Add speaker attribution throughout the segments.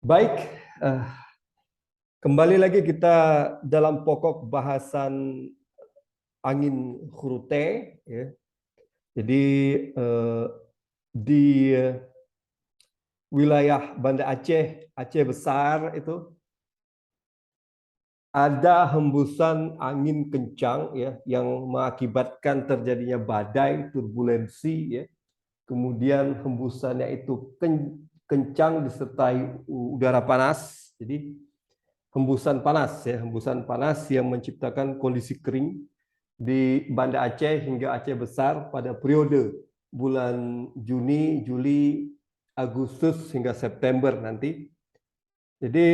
Speaker 1: Baik, eh, kembali lagi kita dalam pokok bahasan angin Khurute. Ya. Jadi di wilayah Banda Aceh, Aceh besar itu ada hembusan angin kencang ya yang mengakibatkan terjadinya badai, turbulensi ya. Kemudian hembusannya itu kencang disertai udara panas. Jadi hembusan panas yang menciptakan kondisi kering di Banda Aceh hingga Aceh besar pada periode bulan Juni, Juli, Agustus hingga September nanti. Jadi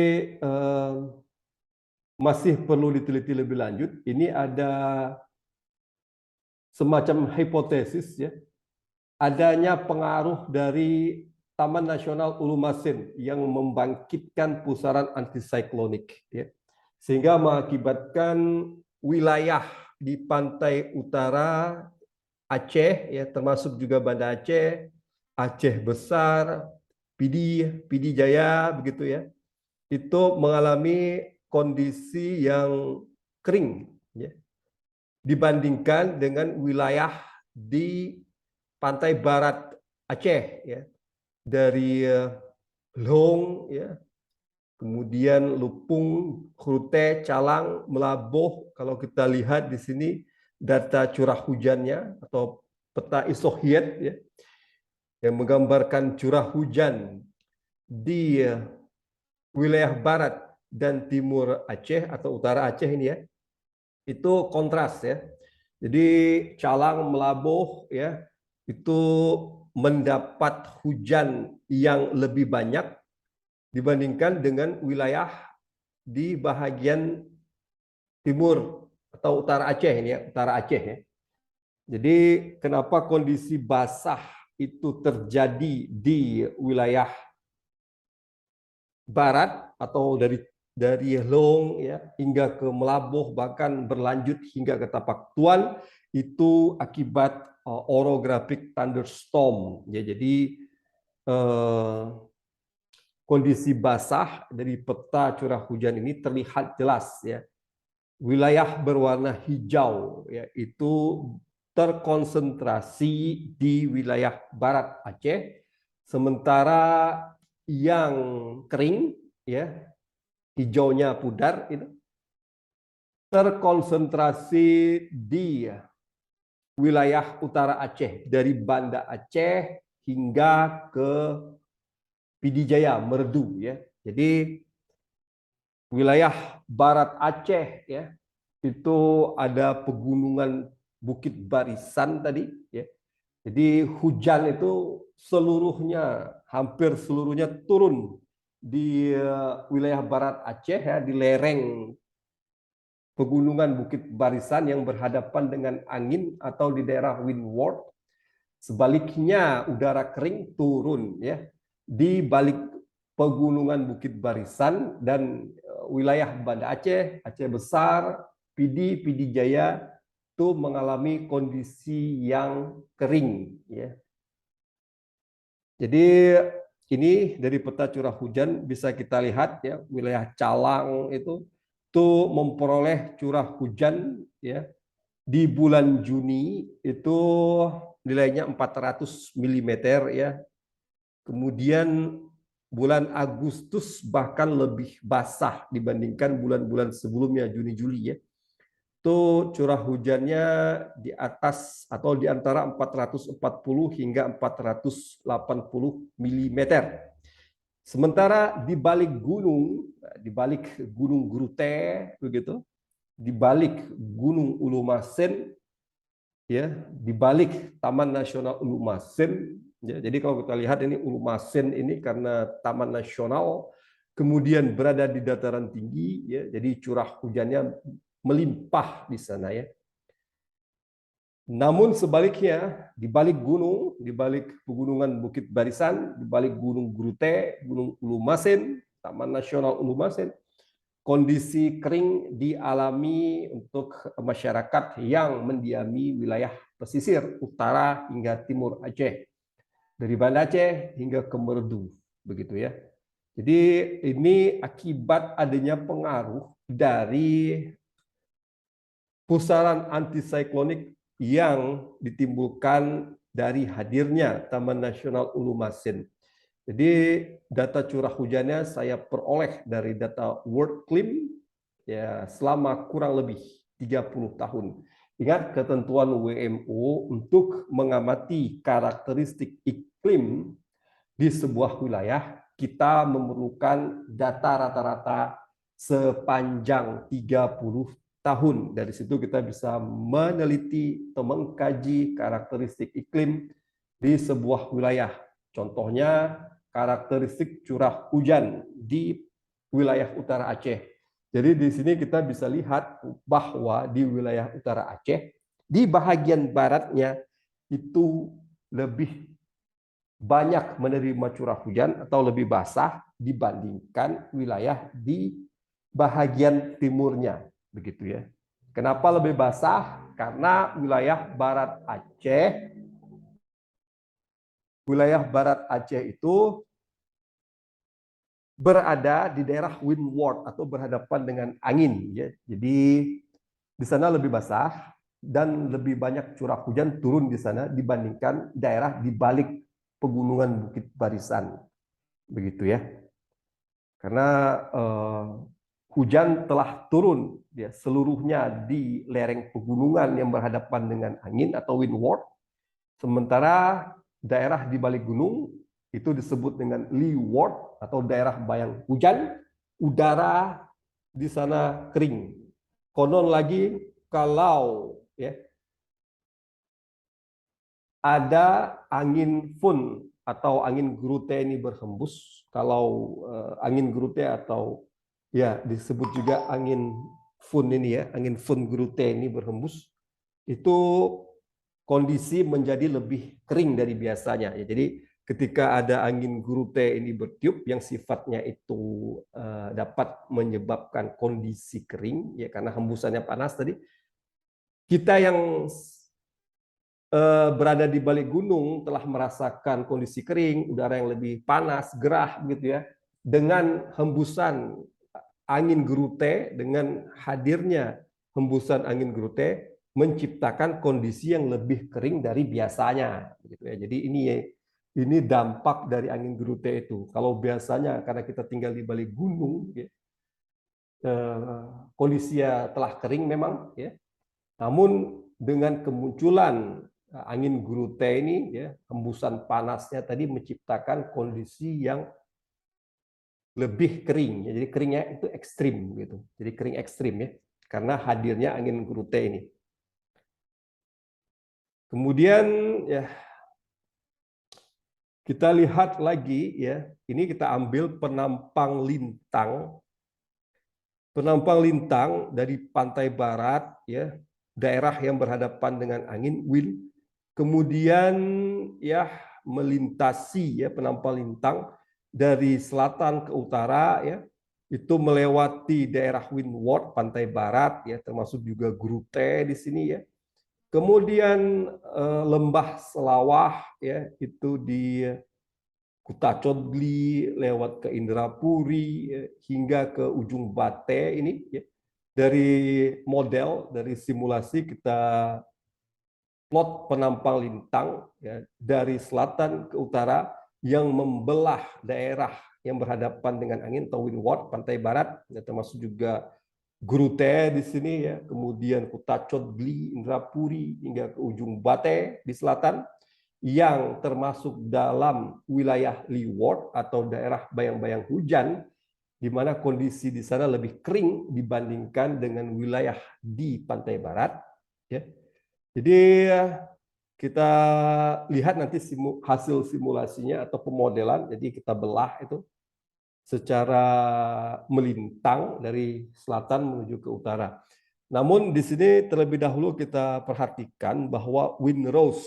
Speaker 1: masih perlu diteliti lebih lanjut. Ini ada semacam hipotesis ya, adanya pengaruh dari Taman Nasional Ulu Masen yang membangkitkan pusaran antisiklonik ya. Sehingga mengakibatkan wilayah di pantai utara Aceh ya termasuk juga Banda Aceh, Aceh besar, Pidi Jaya begitu ya. Itu mengalami kondisi yang kering ya dibandingkan dengan wilayah di pantai barat Aceh ya dari Lhong ya kemudian Lupung, Krute, Calang, Melaboh. Kalau kita lihat di sini data curah hujannya atau peta isohiet ya yang menggambarkan curah hujan di wilayah barat dan timur Aceh atau utara Aceh ini ya itu kontras ya. Jadi Calang, Melaboh ya itu mendapat hujan yang lebih banyak dibandingkan dengan wilayah di bahagian timur atau utara Aceh ini ya, utara Aceh ya. Jadi kenapa kondisi basah itu terjadi di wilayah barat atau dari Long ya hingga ke Melaboh bahkan berlanjut hingga ke Tapak Tuan itu akibat orographic thunderstorm ya. Jadi kondisi basah dari peta curah hujan ini terlihat jelas ya. Wilayah berwarna hijau ya itu terkonsentrasi di wilayah barat Aceh, sementara yang kering ya hijaunya pudar itu terkonsentrasi di wilayah utara Aceh dari Banda Aceh hingga ke Pidijaya Merdu ya. Jadi wilayah barat Aceh ya itu ada pegunungan Bukit Barisan tadi ya. Jadi hujan itu seluruhnya hampir seluruhnya turun di wilayah barat Aceh ya di lereng pegunungan Bukit Barisan yang berhadapan dengan angin atau di daerah windward. Sebaliknya udara kering turun ya di balik pegunungan Bukit Barisan dan wilayah Banda Aceh, Aceh besar, Pidi Jaya itu mengalami kondisi yang kering ya. Jadi ini dari peta curah hujan bisa kita lihat ya wilayah Calang itu tuh memperoleh curah hujan ya di bulan Juni itu nilainya 400 mm ya. Kemudian bulan Agustus bahkan lebih basah dibandingkan bulan-bulan sebelumnya Juni Juli ya. Itu curah hujannya di atas atau di antara 440 hingga 480 mm. Sementara di balik Gunung Grute begitu, di balik Gunung Ulu Masen ya, di balik Taman Nasional Ulu Masen ya. Jadi kalau kita lihat ini Ulu Masen ini karena Taman Nasional kemudian berada di dataran tinggi ya, jadi curah hujannya melimpah di sana ya. Namun sebaliknya di balik gunung, di balik pegunungan Bukit Barisan, di balik Gunung Grute, Gunung Ulu Masen, Taman Nasional Ulu Masen, kondisi kering dialami untuk masyarakat yang mendiami wilayah pesisir utara hingga timur Aceh. Dari Banda Aceh hingga ke Merdu, begitu ya. Jadi ini akibat adanya pengaruh dari pusaran antisiklonik yang ditimbulkan dari hadirnya Taman Nasional Ulu Masen. Jadi data curah hujannya saya peroleh dari data WorldClim ya selama kurang lebih 30 tahun. Ingat ketentuan WMO untuk mengamati karakteristik iklim di sebuah wilayah, kita memerlukan data rata-rata sepanjang 30 tahun. Dari situ kita bisa meneliti atau mengkaji karakteristik iklim di sebuah wilayah. Contohnya karakteristik curah hujan di wilayah utara Aceh. Jadi di sini kita bisa lihat bahwa di wilayah utara Aceh, di bahagian baratnya itu lebih banyak menerima curah hujan atau lebih basah dibandingkan wilayah di bahagian timurnya, begitu ya. Kenapa lebih basah? Karena wilayah barat Aceh itu berada di daerah windward atau berhadapan dengan angin ya. Jadi di sana lebih basah dan lebih banyak curah hujan turun di sana dibandingkan daerah di balik pegunungan Bukit Barisan. Begitu ya. Karena hujan telah turun ya seluruhnya di lereng pegunungan yang berhadapan dengan angin atau windward. Sementara daerah di balik gunung itu disebut dengan leeward atau daerah bayang hujan, udara di sana kering. Konon lagi kalau ya ada angin fun atau angin grute ini berhembus, kalau angin grute atau ya disebut juga angin fun ini ya, angin fun grute ini berhembus, itu kondisi menjadi lebih kering dari biasanya. Ya, jadi ketika ada angin grute ini bertiup yang sifatnya itu dapat menyebabkan kondisi kering ya karena hembusannya panas tadi, kita yang berada di balik gunung telah merasakan kondisi kering, udara yang lebih panas, gerah gitu ya. Dengan hembusan angin gerute, dengan hadirnya hembusan angin gerute menciptakan kondisi yang lebih kering dari biasanya gitu ya. Jadi ini dampak dari angin gerute itu. Kalau biasanya karena kita tinggal di balik gunung ya, kondisinya telah kering memang ya. Namun dengan kemunculan angin gurute ini, ya, hembusan panasnya tadi menciptakan kondisi yang lebih kering. Jadi keringnya itu ekstrim gitu. Jadi kering ekstrim ya, karena hadirnya angin gurute ini. Kemudian ya kita lihat lagi ya, ini kita ambil penampang lintang. Penampang lintang dari pantai barat ya, daerah yang berhadapan dengan angin wind, kemudian ya melintasi ya penampang lintang dari selatan ke utara ya, itu melewati daerah windward pantai barat ya, termasuk juga Grute di sini ya. Kemudian lembah Selawah ya, itu di Kuta Codli, lewat ke Indrapuri, hingga ke ujung Bate ini. Ya. Dari model, dari simulasi kita plot penampang lintang ya, dari selatan ke utara yang membelah daerah yang berhadapan dengan angin atau windward pantai barat, ya, termasuk juga Grute di sini ya, kemudian Kuta Codli, Indrapuri hingga ke ujung Bate di selatan, yang termasuk dalam wilayah leeward atau daerah bayang-bayang hujan, di mana kondisi di sana lebih kering dibandingkan dengan wilayah di pantai barat. Ya. Jadi kita lihat nanti hasil simulasinya atau pemodelan. Jadi kita belah itu secara melintang dari selatan menuju ke utara. Namun di sini terlebih dahulu kita perhatikan bahwa wind rose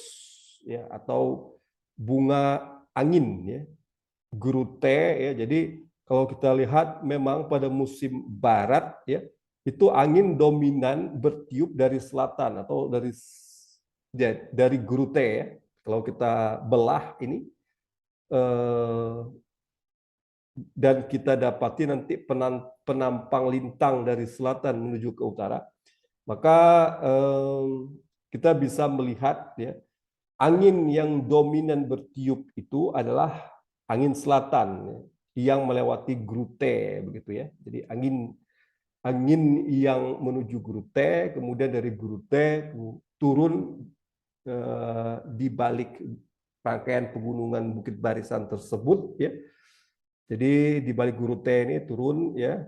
Speaker 1: ya atau bunga angin ya, grute ya. Jadi kalau kita lihat memang pada musim barat ya, itu angin dominan bertiup dari selatan atau dari grute ya. Kalau kita belah ini dan kita dapati nanti penampang lintang dari selatan menuju ke utara, maka kita bisa melihat ya, angin yang dominan bertiup itu adalah angin selatan ya, yang melewati Grute begitu ya. Jadi angin yang menuju Grute, kemudian dari Grute turun di balik rangkaian pegunungan Bukit Barisan tersebut ya. Jadi di balik Grute ini turun ya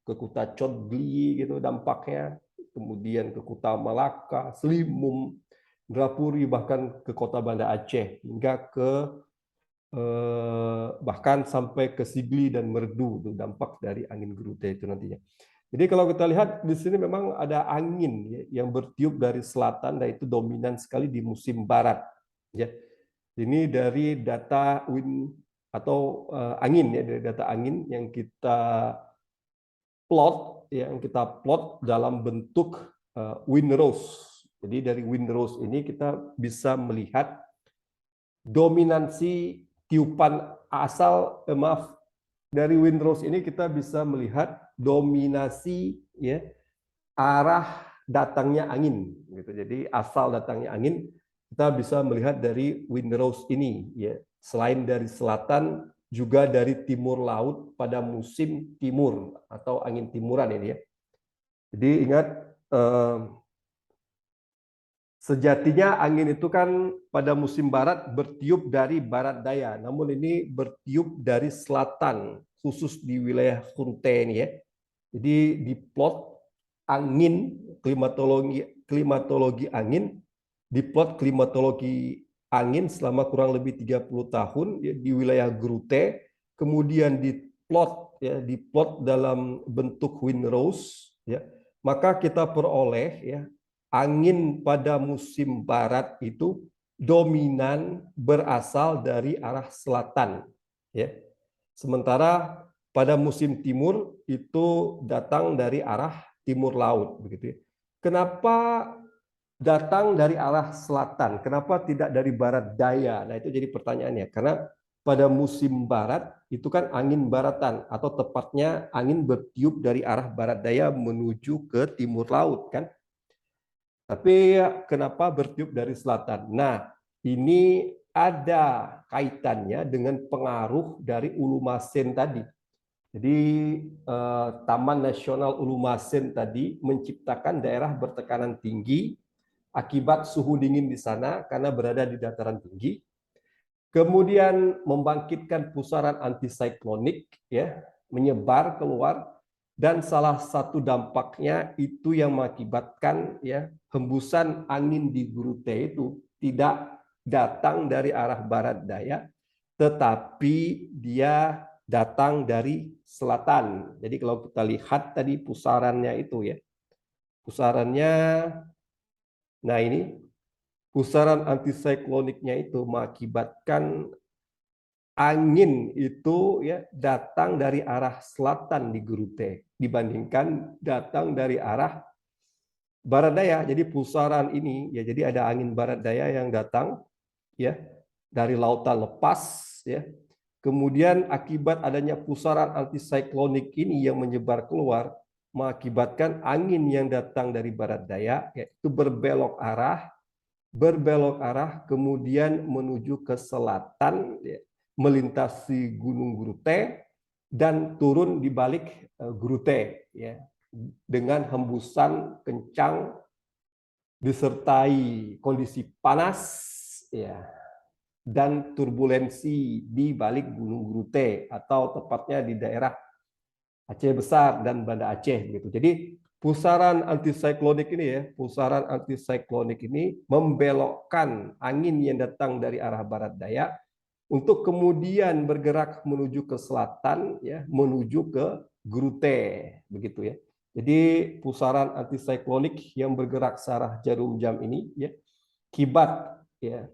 Speaker 1: ke Kuta Codgli gitu dampaknya, kemudian ke Kuta Malaka, Selimum, Indrapuri, bahkan ke kota Banda Aceh, hingga ke bahkan sampai ke Sigli dan Merdu, itu dampak dari angin Grute itu nantinya. Jadi kalau kita lihat di sini memang ada angin ya, yang bertiup dari selatan, dan itu dominan sekali di musim barat. Ya. Ini dari data wind atau angin ya, dari data angin yang kita plot, yang kita plot dalam bentuk windrows. Jadi dari windrows ini kita bisa melihat dominansi tiupan asal, dari windrows ini kita bisa melihat dominasi ya arah datangnya angin gitu. Jadi asal datangnya angin kita bisa melihat dari windrows ini ya. Selain dari selatan juga dari timur laut pada musim timur atau angin timuran ini ya. Jadi ingat sejatinya angin itu kan pada musim barat bertiup dari barat daya, namun ini bertiup dari selatan, khusus di wilayah Kurte ini ya. Jadi di plot angin, klimatologi angin, di plot klimatologi angin selama kurang lebih 30 tahun ya, di wilayah Grute, kemudian di plot dalam bentuk windrows ya. Maka kita peroleh ya angin pada musim barat itu dominan berasal dari arah selatan ya. Sementara pada musim timur itu datang dari arah timur laut begitu ya. Kenapa datang dari arah selatan? Kenapa tidak dari barat daya? Nah, itu jadi pertanyaannya. Karena pada musim barat itu kan angin baratan, atau tepatnya angin bertiup dari arah barat daya menuju ke timur laut kan. Tapi kenapa bertiup dari selatan? Nah, ini ada kaitannya dengan pengaruh dari Ulumasen tadi. Jadi Taman Nasional Ulumasen tadi menciptakan daerah bertekanan tinggi akibat suhu dingin di sana karena berada di dataran tinggi. Kemudian membangkitkan pusaran antisiklonik ya, menyebar keluar, dan salah satu dampaknya itu yang mengakibatkan ya hembusan angin di Grute itu tidak datang dari arah barat daya, tetapi dia datang dari selatan. Jadi kalau kita lihat tadi pusarannya itu ya, pusarannya, nah ini pusaran antisikloniknya itu mengakibatkan angin itu ya datang dari arah selatan di Grute dibandingkan datang dari arah barat daya. Jadi pusaran ini ya, jadi ada angin barat daya yang datang ya dari lautan lepas ya. Kemudian akibat adanya pusaran antisiklonik ini yang menyebar keluar mengakibatkan angin yang datang dari barat daya yaitu berbelok arah kemudian menuju ke selatan ya, melintasi Gunung Grute dan turun di balik Grute ya, dengan hembusan kencang disertai kondisi panas ya dan turbulensi di balik Gunung Grute, atau tepatnya di daerah Aceh Besar dan Banda Aceh gitu. Jadi pusaran antisiklonik ini ya, pusaran antisiklonik ini membelokkan angin yang datang dari arah barat daya untuk kemudian bergerak menuju ke selatan ya, menuju ke Grute begitu ya. Jadi pusaran antisiklonik yang bergerak searah jarum jam ini ya, kibat ya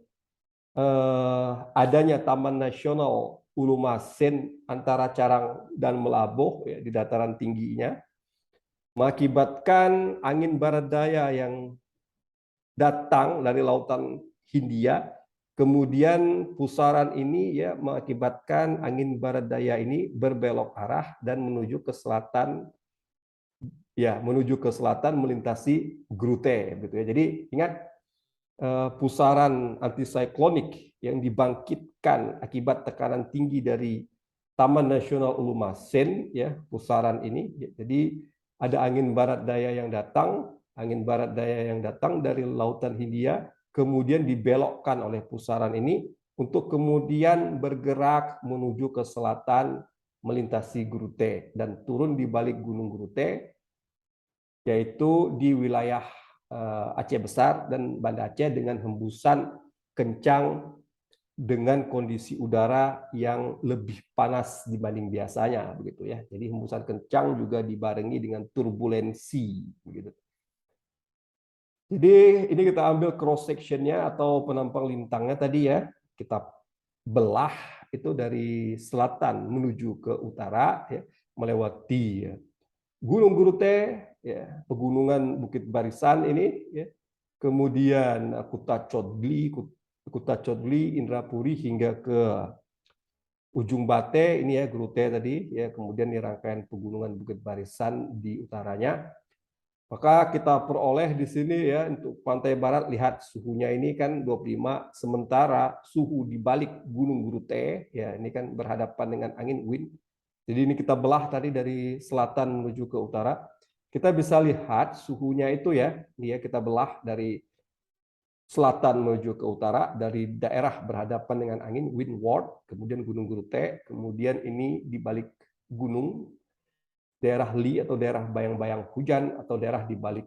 Speaker 1: adanya Taman Nasional Ulumasen antara Carang dan Melaboh ya, di dataran tingginya, mengakibatkan angin barat daya yang datang dari lautan Hindia Kemudian pusaran ini ya mengakibatkan angin barat daya ini berbelok arah dan menuju ke selatan, ya menuju ke selatan melintasi Grute gitu ya. Jadi ingat pusaran antisiklonik yang dibangkitkan akibat tekanan tinggi dari Taman Nasional Ulumasen ya, pusaran ini. Jadi ada angin barat daya yang datang, dari Lautan Hindia, kemudian dibelokkan oleh pusaran ini untuk kemudian bergerak menuju ke selatan melintasi Grute dan turun di balik Gunung Grute, yaitu di wilayah Aceh Besar dan Banda Aceh dengan hembusan kencang dengan kondisi udara yang lebih panas dibanding biasanya begitu ya. Jadi hembusan kencang juga dibarengi dengan turbulensi begitu. Jadi ini kita ambil cross sectionnya atau penampang lintangnya tadi ya. Kita belah itu dari selatan menuju ke utara ya, melewati ya, Gunung Grute ya, pegunungan Bukit Barisan ini ya. Kemudian Kuta Chodli, Indrapuri hingga ke ujung Bate ini ya Grute tadi ya, kemudian di rangkaian pegunungan Bukit Barisan di utaranya. Maka kita peroleh di sini ya untuk pantai barat, lihat suhunya ini kan 25, sementara suhu di balik Gunung Grute ya ini kan berhadapan dengan angin wind. Jadi ini kita belah tadi dari selatan menuju ke utara. Kita bisa lihat suhunya itu ya, ini ya kita belah dari selatan menuju ke utara, dari daerah berhadapan dengan angin windward, kemudian Gunung Grute, kemudian ini di balik gunung daerah Li atau daerah bayang-bayang hujan atau daerah di balik,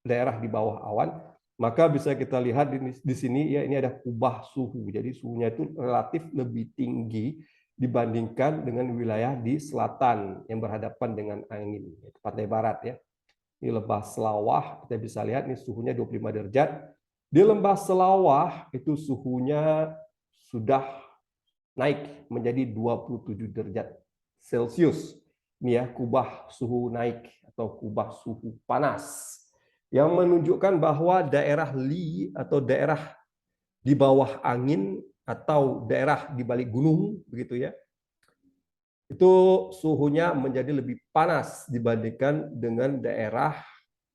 Speaker 1: daerah di bawah awan. Maka bisa kita lihat di sini ya, ini ada kubah suhu. Jadi suhunya itu relatif lebih tinggi dibandingkan dengan wilayah di selatan yang berhadapan dengan angin, pantai barat ya. Ini Lembah Selawah, kita bisa lihat ini suhunya 25 derajat. Di Lembah Selawah itu suhunya sudah naik menjadi 27 derajat Celcius. Ini ya, kubah suhu naik atau kubah suhu panas. Yang menunjukkan bahwa daerah Li atau daerah di bawah angin atau daerah di balik gunung begitu ya, itu suhunya menjadi lebih panas dibandingkan dengan daerah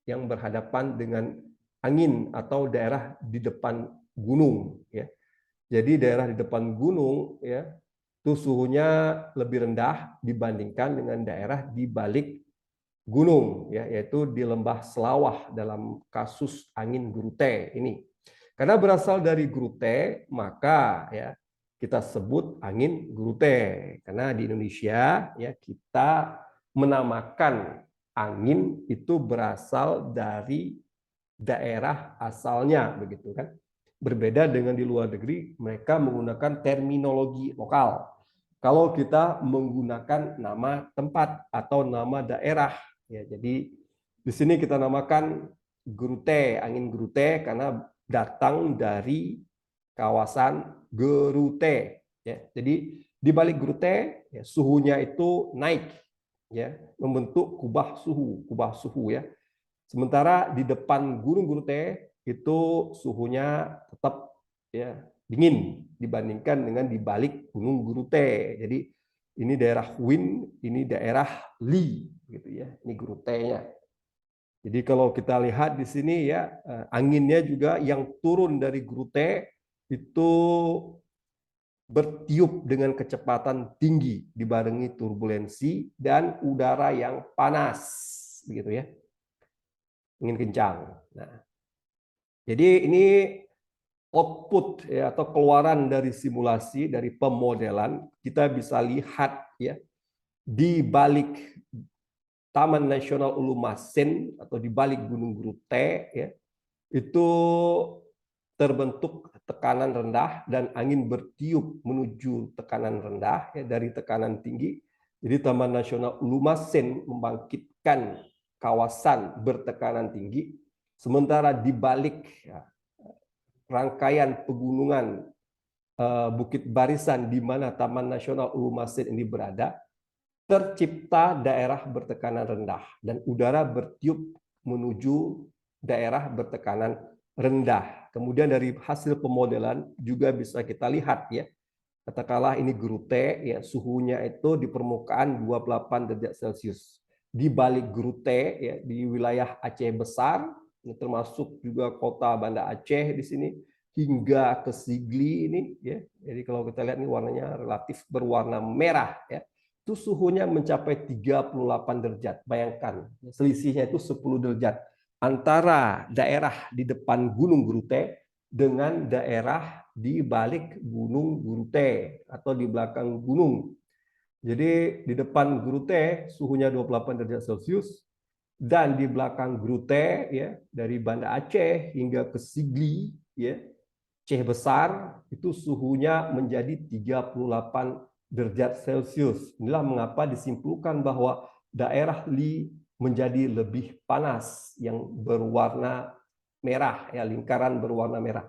Speaker 1: yang berhadapan dengan angin atau daerah di depan gunung ya. Jadi daerah di depan gunung ya itu suhunya lebih rendah dibandingkan dengan daerah di balik gunung ya, yaitu di Lembah Selawah dalam kasus angin Grute ini. Karena berasal dari Grute, maka ya kita sebut angin Grute. Karena di Indonesia ya kita menamakan angin itu berasal dari daerah asalnya begitu kan. Berbeda dengan di luar negeri, mereka menggunakan terminologi lokal. Kalau kita menggunakan nama tempat atau nama daerah ya, jadi di sini kita namakan Grute, angin Grute karena datang dari kawasan Grute ya. Jadi di balik Grute ya, suhunya itu naik ya, membentuk kubah suhu ya. Sementara di depan Gunung Grute itu suhunya tetap ya dingin dibandingkan dengan di balik Gunung Grute. Jadi ini daerah Wind, ini daerah Li gitu ya. Ini Grute-nya. Jadi kalau kita lihat di sini ya, anginnya juga yang turun dari Grute itu bertiup dengan kecepatan tinggi dibarengi turbulensi dan udara yang panas begitu ya. Angin kencang. Nah, jadi ini output ya, atau keluaran dari simulasi, dari pemodelan, kita bisa lihat ya di balik Taman Nasional Ulumasen atau di balik Gunung Grute ya, itu terbentuk tekanan rendah dan angin bertiup menuju tekanan rendah ya, dari tekanan tinggi. Jadi Taman Nasional Ulumasen membangkitkan kawasan bertekanan tinggi, sementara di balik ya, rangkaian pegunungan Bukit Barisan di mana Taman Nasional Ulumasen ini berada, tercipta daerah bertekanan rendah dan udara bertiup menuju daerah bertekanan rendah. Kemudian dari hasil pemodelan juga bisa kita lihat ya. Katakanlah ini guru T, ya suhunya itu di permukaan 28 derajat Celcius. Di balik guru T, ya di wilayah Aceh besar, termasuk juga kota Banda Aceh di sini, hingga ke Sigli ini, ya. Jadi kalau kita lihat ini warnanya relatif berwarna merah, ya. Itu suhunya mencapai 38 derajat. Bayangkan, selisihnya itu 10 derajat antara daerah di depan Gunung Grute dengan daerah di balik Gunung Grute atau di belakang gunung. Jadi di depan Grute suhunya 28 derajat Celcius dan di belakang Grute ya dari Banda Aceh hingga ke Sigli ya Aceh besar itu suhunya menjadi 38 derajat Celcius. Inilah mengapa disimpulkan bahwa daerah Li menjadi lebih panas yang berwarna merah ya lingkaran berwarna merah.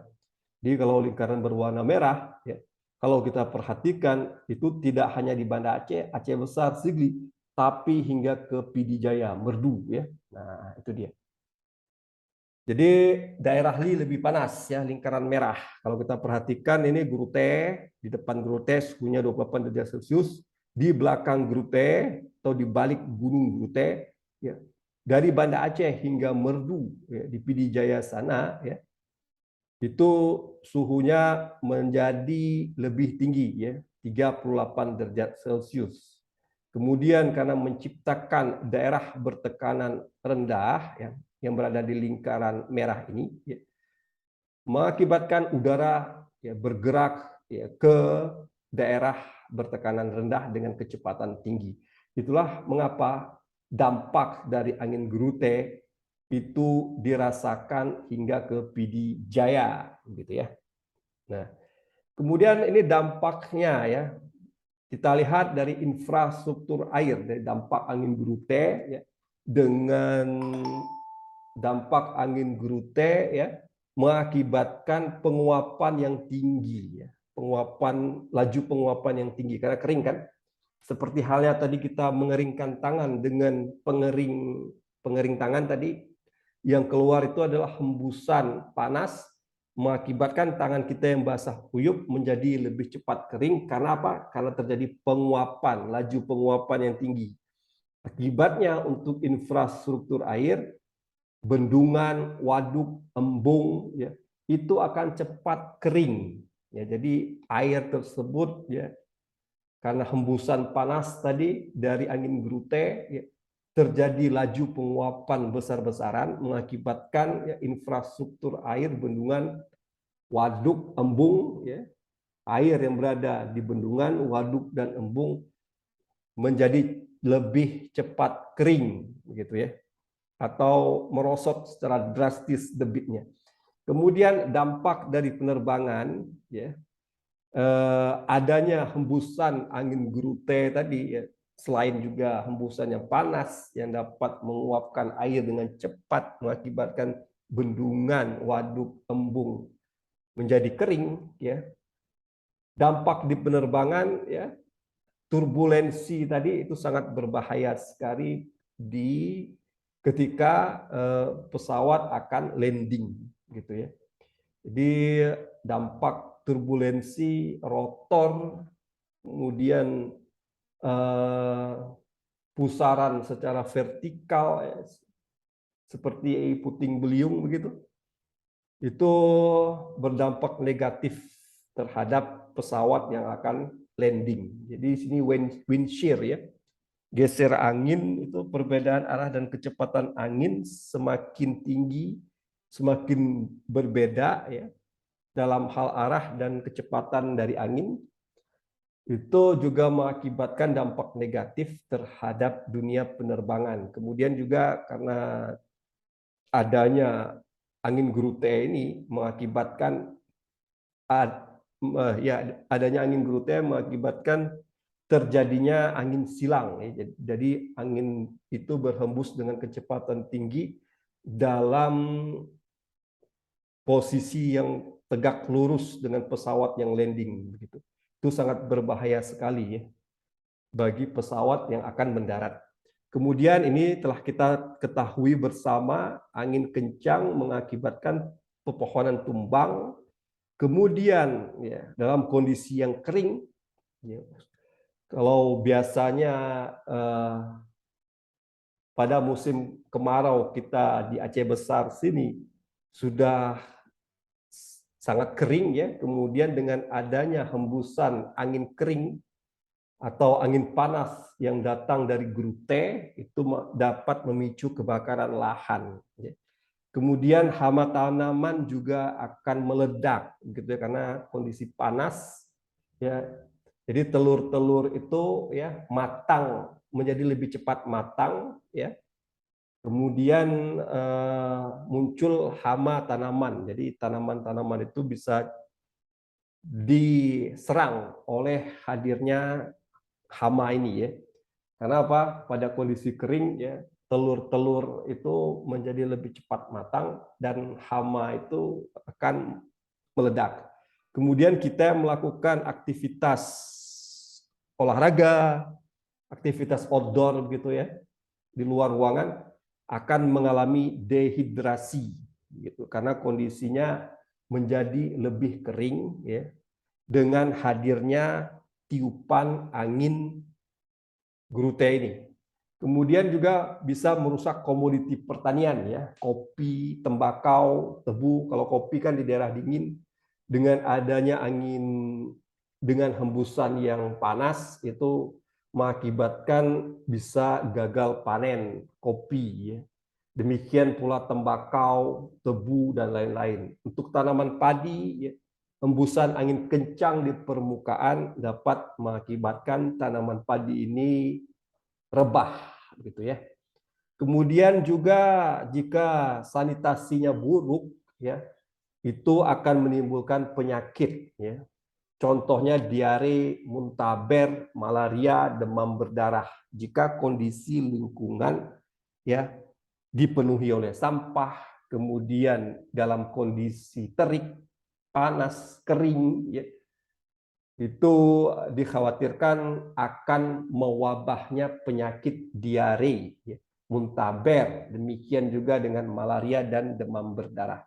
Speaker 1: Jadi kalau lingkaran berwarna merah ya kalau kita perhatikan itu tidak hanya di Banda Aceh, Aceh besar, Sigli, tapi hingga ke Pidi Jaya, Merdu ya. Nah, itu dia. Jadi daerah Li lebih panas ya, lingkaran merah. Kalau kita perhatikan ini Grute, di depan Grute suhunya 28 derajat Celcius, di belakang Grute atau di balik gunung Grute ya. Dari Banda Aceh hingga Merdu ya, di Pidi Jaya sana ya. Itu suhunya menjadi lebih tinggi ya, 38 derajat Celcius. Kemudian karena menciptakan daerah bertekanan rendah yang berada di lingkaran merah ini ya, mengakibatkan udara ya, bergerak ya, ke daerah bertekanan rendah dengan kecepatan tinggi. Itulah mengapa dampak dari angin Grute itu dirasakan hingga ke Pidi Jaya, gitu ya. Nah, kemudian ini dampaknya ya. Kita lihat dari infrastruktur air, dari dampak angin Grute ya, dengan dampak angin Grute ya mengakibatkan penguapan yang tinggi ya. Laju penguapan yang tinggi karena kering kan. Seperti halnya tadi kita mengeringkan tangan dengan pengering tangan tadi yang keluar itu adalah hembusan panas mengakibatkan tangan kita yang basah kuyup menjadi lebih cepat kering karena apa? Karena terjadi penguapan, laju penguapan yang tinggi. Akibatnya untuk infrastruktur air bendungan, waduk, embung, ya, itu akan cepat kering. Ya, jadi air tersebut, ya, karena hembusan panas tadi dari angin Grute, ya, terjadi laju penguapan besar-besaran mengakibatkan ya, infrastruktur air, bendungan, waduk, embung, ya, air yang berada di bendungan, waduk, dan embung menjadi lebih cepat kering, begitu ya, atau merosot secara drastis debitnya. Kemudian dampak dari penerbangan, ya, adanya hembusan angin Grute tadi, ya, selain juga hembusan yang panas yang dapat menguapkan air dengan cepat mengakibatkan bendungan, waduk, embung menjadi kering, ya. Dampak di penerbangan, ya, turbulensi tadi itu sangat berbahaya sekali ketika pesawat akan landing gitu ya. Jadi dampak turbulensi rotor kemudian pusaran secara vertikal ya, seperti puting beliung begitu. Itu berdampak negatif terhadap pesawat yang akan landing. Jadi di sini wind shear ya. Geser angin itu perbedaan arah dan kecepatan angin semakin tinggi, semakin berbeda ya dalam hal arah dan kecepatan dari angin. Itu juga mengakibatkan dampak negatif terhadap dunia penerbangan. Kemudian juga karena adanya angin Grute ini mengakibatkan adanya angin Grute mengakibatkan terjadinya angin silang. Jadi angin itu berhembus dengan kecepatan tinggi dalam posisi yang tegak lurus dengan pesawat yang landing. Begitu. Itu sangat berbahaya sekali ya bagi pesawat yang akan mendarat. Kemudian ini telah kita ketahui bersama angin kencang mengakibatkan pepohonan tumbang. Kemudian ya, dalam kondisi yang kering, ya, kalau biasanya pada musim kemarau kita di Aceh Besar sini sudah sangat kering ya, kemudian dengan adanya hembusan angin kering atau angin panas yang datang dari Grute itu dapat memicu kebakaran lahan. Ya. Kemudian hama tanaman juga akan meledak, gitu ya, karena kondisi panas. Ya, jadi telur-telur itu ya matang, menjadi lebih cepat matang. Ya. Kemudian muncul hama tanaman. Jadi tanaman-tanaman itu bisa diserang oleh hadirnya hama ini ya. Karena apa? Pada kondisi kering ya, telur-telur itu menjadi lebih cepat matang dan hama itu akan meledak. Kemudian kita melakukan aktivitas olahraga, aktivitas outdoor gitu ya, di luar ruangan akan mengalami dehidrasi gitu karena kondisinya menjadi lebih kering ya dengan hadirnya tiupan angin Grute ini. Kemudian juga bisa merusak komoditi pertanian ya, kopi, tembakau, tebu. Kalau kopi kan di daerah dingin dengan adanya angin dengan hembusan yang panas itu mengakibatkan bisa gagal panen kopi ya. Demikian pula tembakau, tebu dan lain-lain. Untuk tanaman padi ya, hembusan angin kencang di permukaan dapat mengakibatkan tanaman padi ini rebah gitu ya. Kemudian juga jika sanitasinya buruk ya, itu akan menimbulkan penyakit ya. Contohnya diare, muntaber, malaria, demam berdarah. Jika kondisi lingkungan ya dipenuhi oleh sampah, kemudian dalam kondisi terik, panas, kering ya, itu dikhawatirkan akan mewabahnya penyakit diare, ya, muntaber, demikian juga dengan malaria dan demam berdarah.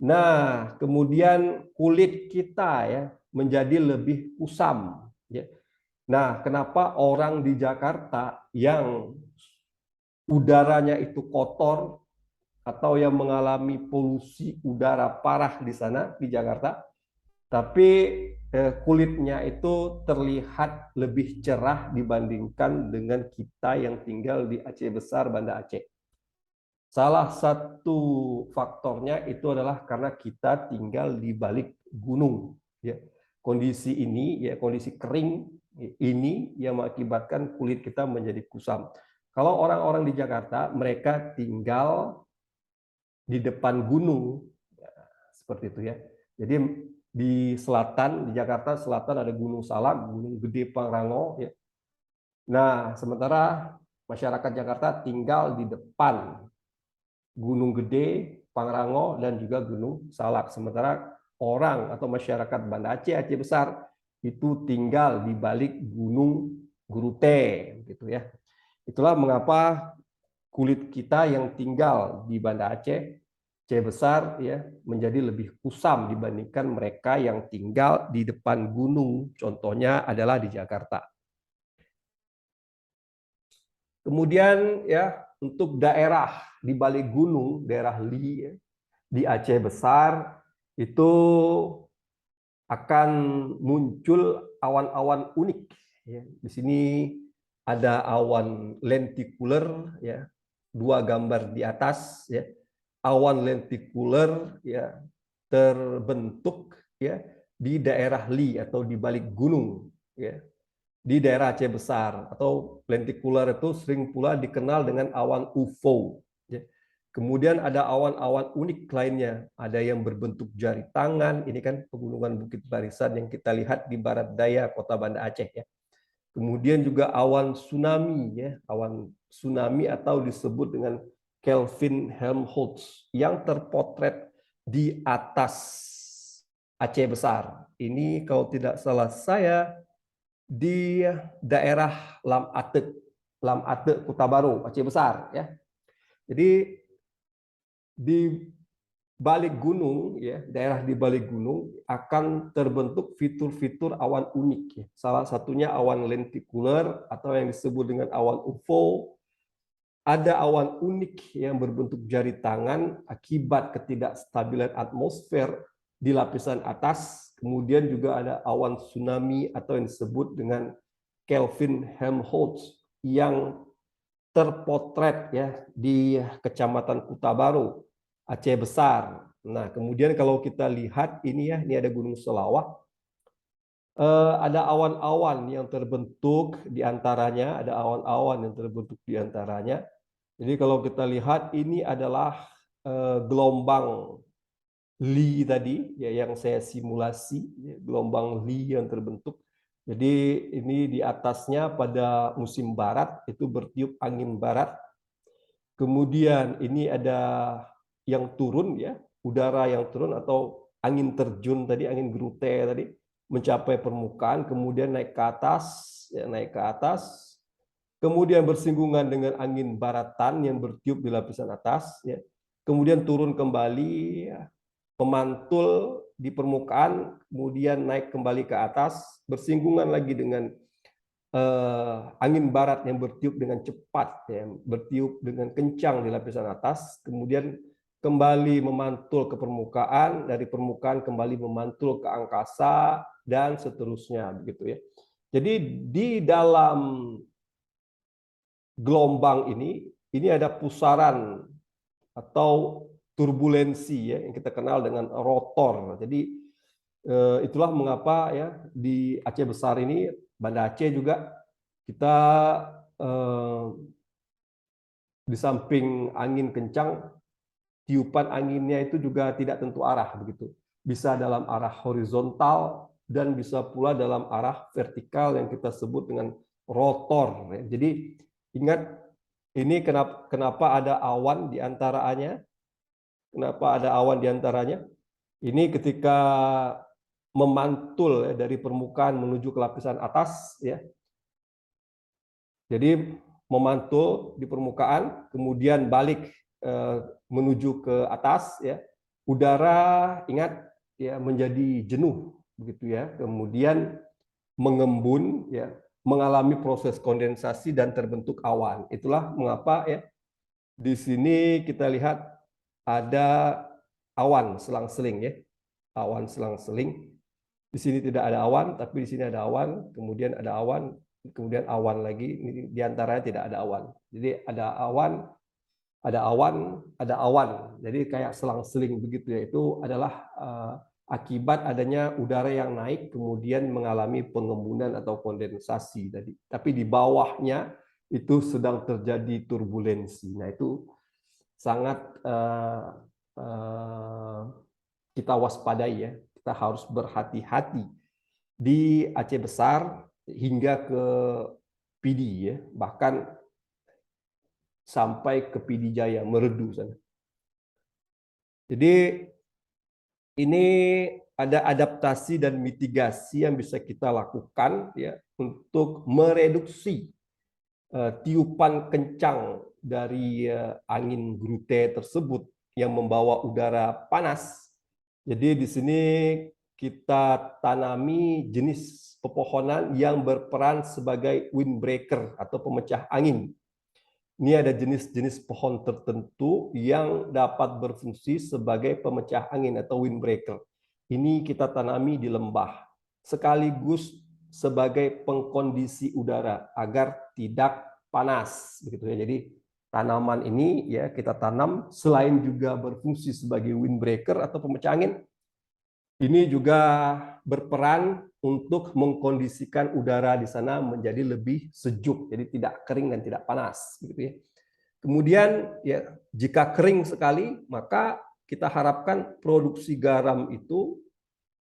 Speaker 1: Nah, kemudian kulit kita ya menjadi lebih kusam. Ya. Nah, kenapa orang di Jakarta yang udaranya itu kotor atau yang mengalami polusi udara parah di sana di Jakarta, tapi kulitnya itu terlihat lebih cerah dibandingkan dengan kita yang tinggal di Aceh Besar, Banda Aceh. Salah satu faktornya itu adalah karena kita tinggal di balik gunung. Ya. Kondisi ini, ya kondisi kering ini yang mengakibatkan kulit kita menjadi kusam. Kalau orang-orang di Jakarta, mereka tinggal di depan gunung, ya, seperti itu ya. Jadi di selatan, di Jakarta Selatan ada Gunung Salak, Gunung Gede Pangrango. Ya. Nah, sementara masyarakat Jakarta tinggal di depan Gunung Gede, Pangrango, dan juga Gunung Salak. Sementara orang atau masyarakat Banda Aceh, Aceh Besar, itu tinggal di balik Gunung Grute. Gitu ya. Itulah mengapa kulit kita yang tinggal di Banda Aceh, Aceh Besar ya menjadi lebih kusam dibandingkan mereka yang tinggal di depan gunung. Contohnya adalah di Jakarta. Kemudian ya untuk daerah di balik gunung, daerah Li ya, di Aceh Besar itu akan muncul awan-awan unik. Ya. Di sini ada awan lentikuler, ya, dua gambar di atas. Ya. Awan lentikuler ya terbentuk ya di daerah Li atau di balik gunung ya di daerah Aceh Besar atau lentikuler itu sering pula dikenal dengan awan UFO ya. Kemudian ada awan-awan unik lainnya, ada yang berbentuk jari tangan, ini kan pegunungan Bukit Barisan yang kita lihat di barat daya Kota Banda Aceh ya. Kemudian juga awan tsunami ya, awan tsunami atau disebut dengan Kelvin Helmholtz yang terpotret di atas Aceh Besar. Ini kalau tidak salah saya di daerah Lam Ate, Kota Baru, Aceh Besar ya. Jadi di balik gunung, ya, daerah di balik gunung akan terbentuk fitur-fitur awan unik. Ya. Salah satunya awan lentikuler atau yang disebut dengan awan UFO. Ada awan unik yang berbentuk jari tangan akibat ketidakstabilan atmosfer di lapisan atas. Kemudian juga ada awan tsunami atau yang disebut dengan Kelvin Helmholtz yang terpotret ya di Kecamatan Kuta Baru, Aceh Besar. Nah, kemudian kalau kita lihat ini ya, ini ada Gunung Selawah. Ada awan-awan yang terbentuk di antaranya, ada awan-awan yang terbentuk di antaranya. Jadi kalau kita lihat ini adalah gelombang Lee tadi ya yang saya simulasi, ya, gelombang Lee yang terbentuk. Jadi ini di atasnya pada musim barat itu bertiup angin barat. Kemudian ini ada yang turun ya, udara yang turun atau angin terjun tadi, angin gerute tadi mencapai permukaan, kemudian naik ke atas, ya, naik ke atas, kemudian bersinggungan dengan angin baratan yang bertiup di lapisan atas, ya. Kemudian turun kembali, ya, memantul di permukaan, kemudian naik kembali ke atas, bersinggungan lagi dengan angin barat yang bertiup dengan cepat, ya, bertiup dengan kencang di lapisan atas, kemudian kembali memantul ke permukaan, dari permukaan kembali memantul ke angkasa, dan seterusnya, begitu ya. Jadi di dalam gelombang ini ada pusaran atau turbulensi ya yang kita kenal dengan rotor. Jadi itulah mengapa ya di Aceh Besar ini, Banda Aceh juga kita di samping angin kencang, tiupan anginnya itu juga tidak tentu arah begitu. Bisa dalam arah horizontal dan bisa pula dalam arah vertikal yang kita sebut dengan rotor. Jadi ingat ini kenapa ada awan di antaranya? Kenapa ada awan di antaranya? Ini ketika memantul ya, dari permukaan menuju ke lapisan atas, ya. Jadi memantul di permukaan, kemudian balik menuju ke atas, ya. Udara ingat ya menjadi jenuh, begitu ya. Kemudian mengembun, ya, mengalami proses kondensasi dan terbentuk awan. Itulah mengapa ya di sini kita lihat ada awan selang-seling ya, awan selang-seling. Di sini tidak ada awan, tapi di sini ada awan, kemudian ada awan, kemudian awan lagi. Di antaranya tidak ada awan. Jadi ada awan, ada awan, ada awan. Jadi kayak selang-seling begitu ya. Itu adalah akibat adanya udara yang naik kemudian mengalami pengembunan atau kondensasi tadi. Tapi di bawahnya itu sedang terjadi turbulensi. Nah itu sangat kita waspadai ya. Kita harus berhati-hati di Aceh Besar hingga ke Pidi ya, bahkan sampai ke Pidi Jaya, Meredu sana. Jadi ini ada adaptasi dan mitigasi yang bisa kita lakukan ya untuk mereduksi tiupan kencang dari angin grute tersebut yang membawa udara panas. Jadi di sini kita tanami jenis pepohonan yang berperan sebagai windbreaker atau pemecah angin. Ini ada jenis-jenis pohon tertentu yang dapat berfungsi sebagai pemecah angin atau windbreaker. Ini kita tanami di lembah, sekaligus sebagai pengkondisi udara agar tidak panas, begitu ya. Jadi tanaman ini ya kita tanam selain juga berfungsi sebagai windbreaker atau pemecah angin, ini juga berperan untuk mengkondisikan udara di sana menjadi lebih sejuk, jadi tidak kering dan tidak panas, gitu ya. Kemudian ya jika kering sekali, maka kita harapkan produksi garam itu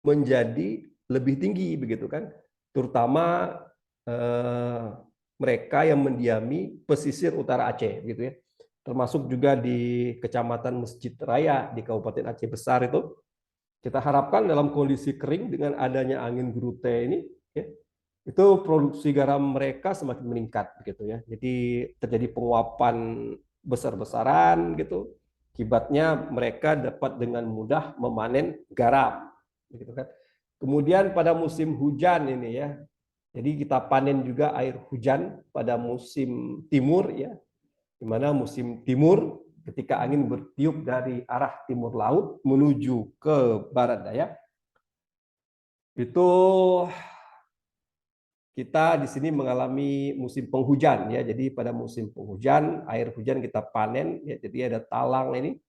Speaker 1: menjadi lebih tinggi, begitu kan? Terutama mereka yang mendiami pesisir utara Aceh, gitu ya. Termasuk juga di Kecamatan Masjid Raya di Kabupaten Aceh Besar itu. Kita harapkan dalam kondisi kering dengan adanya angin gerute ini, ya, itu produksi garam mereka semakin meningkat, gitu ya. Jadi terjadi penguapan besar-besaran, gitu. Akibatnya mereka dapat dengan mudah memanen garam, gitu kan. Kemudian pada musim hujan ini ya, jadi kita panen juga air hujan pada musim timur ya, di mana musim timur ketika angin bertiup dari arah timur laut menuju ke barat daya, itu kita di sini mengalami musim penghujan ya. Jadi pada musim penghujan air hujan kita panen ya. Jadi ada talang ini.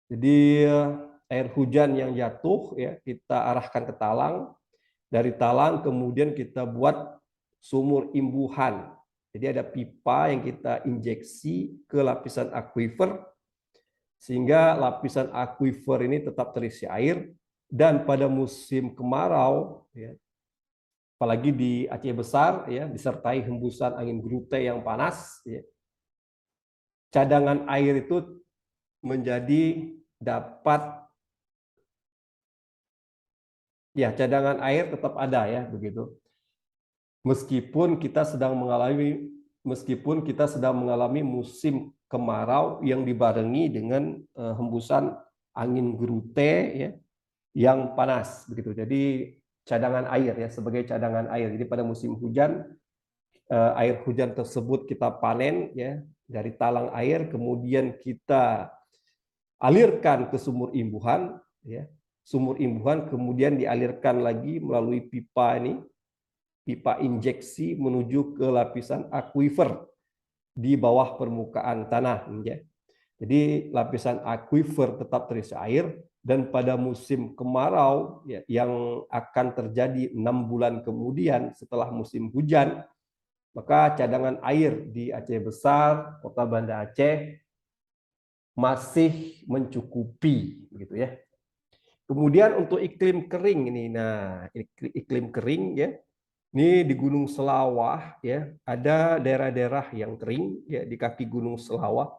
Speaker 1: Jadi air hujan yang jatuh ya kita arahkan ke talang. Dari talang kemudian kita buat sumur imbuhan. Jadi ada pipa yang kita injeksi ke lapisan aquifer sehingga lapisan aquifer ini tetap terisi air, dan pada musim kemarau ya, apalagi di Aceh Besar ya, disertai hembusan angin gerute yang panas ya, cadangan air itu menjadi dapat ya, cadangan air tetap ada ya begitu. Meskipun kita sedang mengalami musim kemarau yang dibarengi dengan hembusan angin gerute ya yang panas begitu. Jadi cadangan air ya, sebagai cadangan air. Jadi pada musim hujan air hujan tersebut kita panen ya dari talang air, kemudian kita alirkan ke sumur imbuhan ya. Sumur imbuhan kemudian dialirkan lagi melalui pipa ini, pipa injeksi menuju ke lapisan aquifer di bawah permukaan tanah ya. Jadi lapisan aquifer tetap terisi air, dan pada musim kemarau ya, yang akan terjadi 6 bulan kemudian setelah musim hujan, maka cadangan air di Aceh Besar, Kota Banda Aceh masih mencukupi gitu ya. Kemudian untuk iklim kering ini, nah iklim kering ya, ini di Gunung Selawah ya, ada daerah-daerah yang kering ya di kaki Gunung Selawah,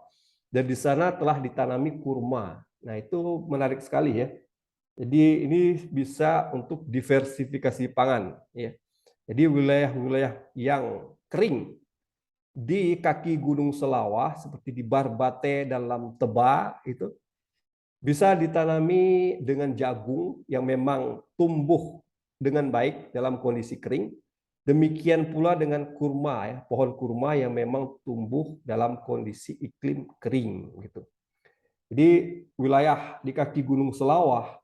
Speaker 1: dan di sana telah ditanami kurma. Nah, itu menarik sekali ya. Jadi ini bisa untuk diversifikasi pangan ya. Jadi wilayah-wilayah yang kering di kaki Gunung Selawah seperti di Barbate dan Lam Teba itu bisa ditanami dengan jagung yang memang tumbuh dengan baik dalam kondisi kering. Demikian pula dengan kurma ya, pohon kurma yang memang tumbuh dalam kondisi iklim kering gitu. Jadi wilayah di kaki Gunung Selawah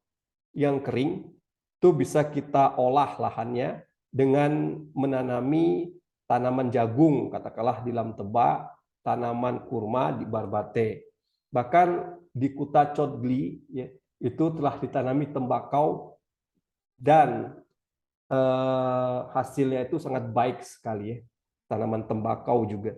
Speaker 1: yang kering itu bisa kita olah lahannya dengan menanami tanaman jagung, katakanlah di Lam Teba, tanaman kurma di Barbate. Bahkan di Kuta Codgli ya, itu telah ditanami tembakau, dan hasilnya itu sangat baik sekali ya. Tanaman tembakau juga.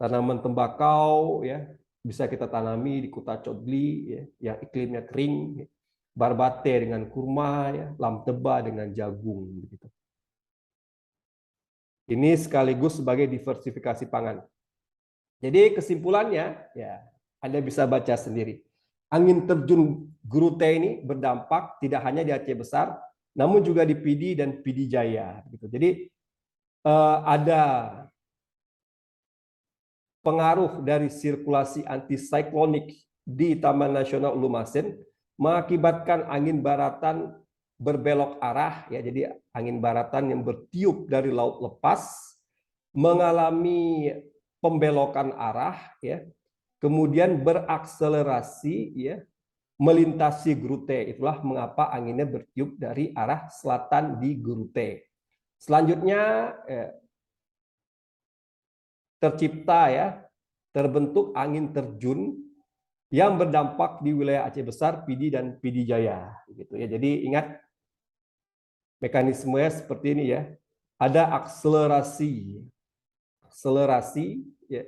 Speaker 1: Tanaman tembakau ya bisa kita tanami di Kuta Codgli ya, yang iklimnya kering, ya. Barbate dengan kurma ya, Lam Teba dengan jagung begitu. Ini sekaligus sebagai diversifikasi pangan. Jadi kesimpulannya ya Anda bisa baca sendiri. Angin terjun Gerute ini berdampak tidak hanya di Aceh Besar, namun juga di Pidi dan Pidi Jaya. Gitu. Jadi ada pengaruh dari sirkulasi antisiklonik di Taman Nasional Ulu Masen mengakibatkan angin baratan berbelok arah ya. Jadi angin baratan yang bertiup dari laut lepas mengalami pembelokan arah ya. Kemudian berakselerasi ya melintasi Gerute. Itulah mengapa anginnya bertiup dari arah selatan di Gerute. Selanjutnya tercipta ya, terbentuk angin terjun yang berdampak di wilayah Aceh Besar, Pidi dan Pidi Jaya gitu ya. Jadi ingat mekanismenya seperti ini ya. Ada akselerasi ya,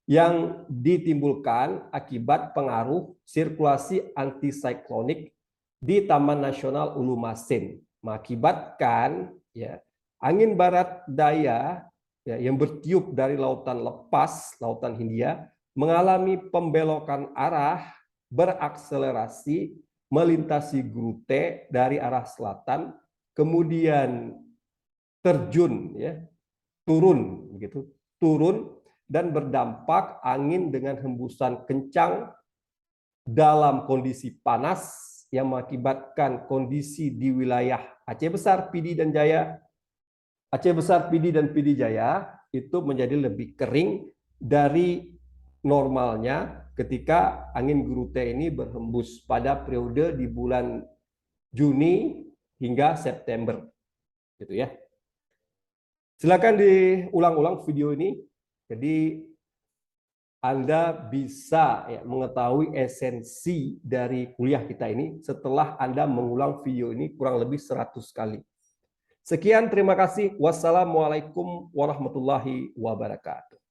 Speaker 1: yang ditimbulkan akibat pengaruh sirkulasi antisiklonik di Taman Nasional Ulu Masen, mengakibatkan ya angin barat daya ya, yang bertiup dari lautan lepas, lautan Hindia, mengalami pembelokan arah berakselerasi melintasi Gerute dari arah selatan, kemudian terjun ya, turun begitu, turun dan berdampak angin dengan hembusan kencang dalam kondisi panas yang mengakibatkan kondisi di wilayah Aceh Besar, Pidi dan Jaya, Aceh Besar, Pidi dan Pidi Jaya itu menjadi lebih kering dari normalnya ketika angin gurute ini berhembus pada periode di bulan Juni hingga September, gitu ya. Silakan diulang-ulang video ini. Jadi Anda bisa ya, mengetahui esensi dari kuliah kita ini setelah Anda mengulang video ini kurang lebih 100 kali. Sekian, terima kasih. Wassalamualaikum warahmatullahi wabarakatuh.